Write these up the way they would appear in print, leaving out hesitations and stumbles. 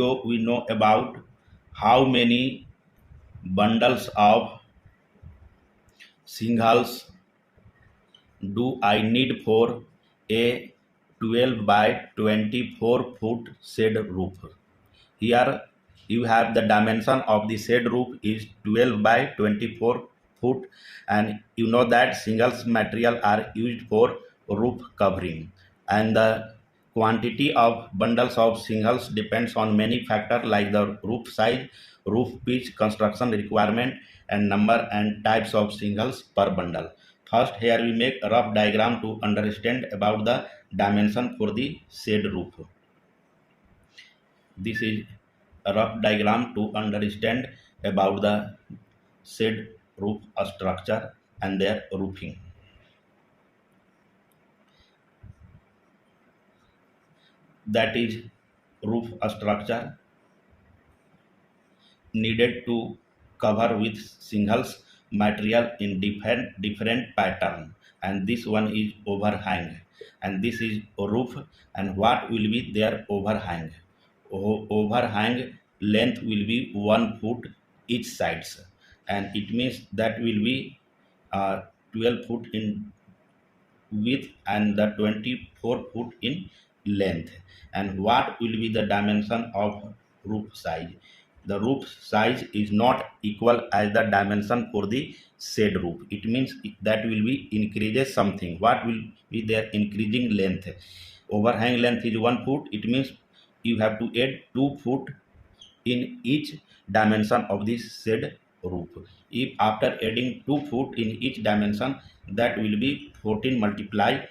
video we know about how many bundles of shingles do I need for a 12 by 24 foot shed roof. Here you have the dimension of the shed roof is 12 by 24 foot, and you know that shingles material are used for roof covering, and the quantity of bundles of shingles depends on many factors like the roof size, roof pitch, construction requirement, and number and types of shingles per bundle. First, here we make a rough diagram to understand about the dimension for the shed roof. This is a rough diagram to understand about the shed roof structure and their roofing. That is roof structure needed to cover with shingles material in different pattern, and this one is overhang, and this is roof. And what will be their overhang? Overhang length will be 1 foot each sides, and it means that will be 12 foot in width and the 24 foot in length. And what will be the dimension of roof size? The roof size is not equal as the dimension for the shed roof. It means that will be increases something. What will be their increasing length? Overhang length is 1 foot. It means you have to add 2 foot in each dimension of this shed roof. If after adding 2 foot in each dimension, that will be 14 multiply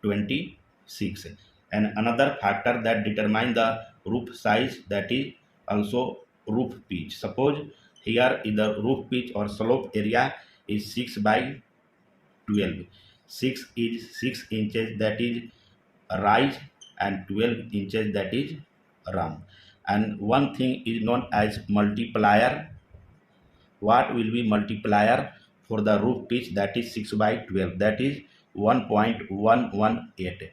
26. And another factor that determine the roof size, that is also roof pitch. Suppose here is the roof pitch or slope area is 6 by 12. 6 is 6 inches, that is rise, and 12 inches, that is run. And one thing is known as multiplier. What will be multiplier for the roof pitch? That is 6 by 12, that is 1.118.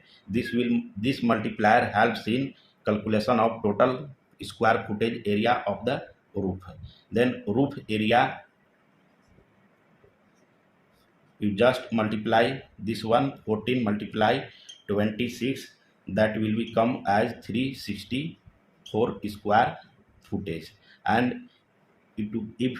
This multiplier helps in calculation of total square footage area of the roof. Then roof area, you just multiply this one, 14 multiply 26, that will become as 364 square footage. And if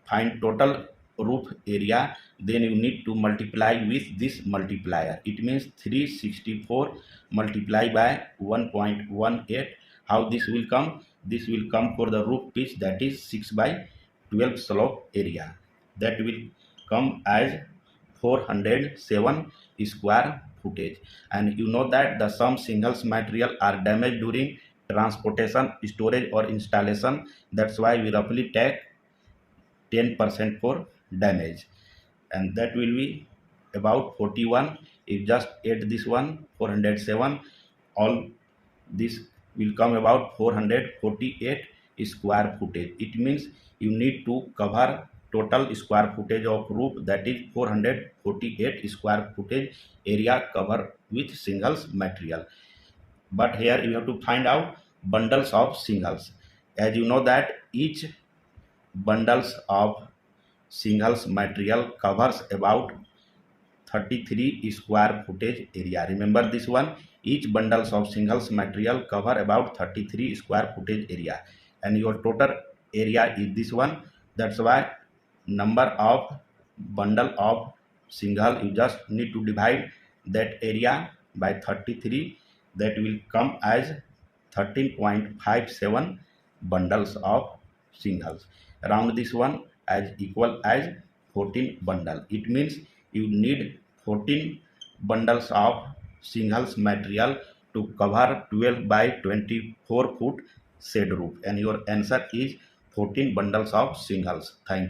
find total roof area, then you need to multiply with this multiplier. It means 364 multiplied by 1.18. How this will come? This will come for the roof pitch, that is 6 by 12 slope area. That will come as 407 square footage. And you know that the some shingles material are damaged during transportation, storage, or installation. That's why we roughly take 10% for damage, and that will be about 41. If just add this one, 407, all this will come about 448 square footage. It means you need to cover total square footage of roof, that is 448 square footage area cover with shingles material. But here you have to find out bundles of shingles. As you know that each bundles of shingles material covers about 33 square footage area. Remember this one, each bundles of shingles material cover about 33 square footage area, and your total area is this one. That's why number of bundle of shingle, you just need to divide that area by 33. That will come as 13.57 bundles of shingles. Round this one as equal as 14 bundle. It means you need 14 bundles of shingles material to cover 12 by 24 foot shed roof, and your answer is 14 bundles of shingles. Thank you.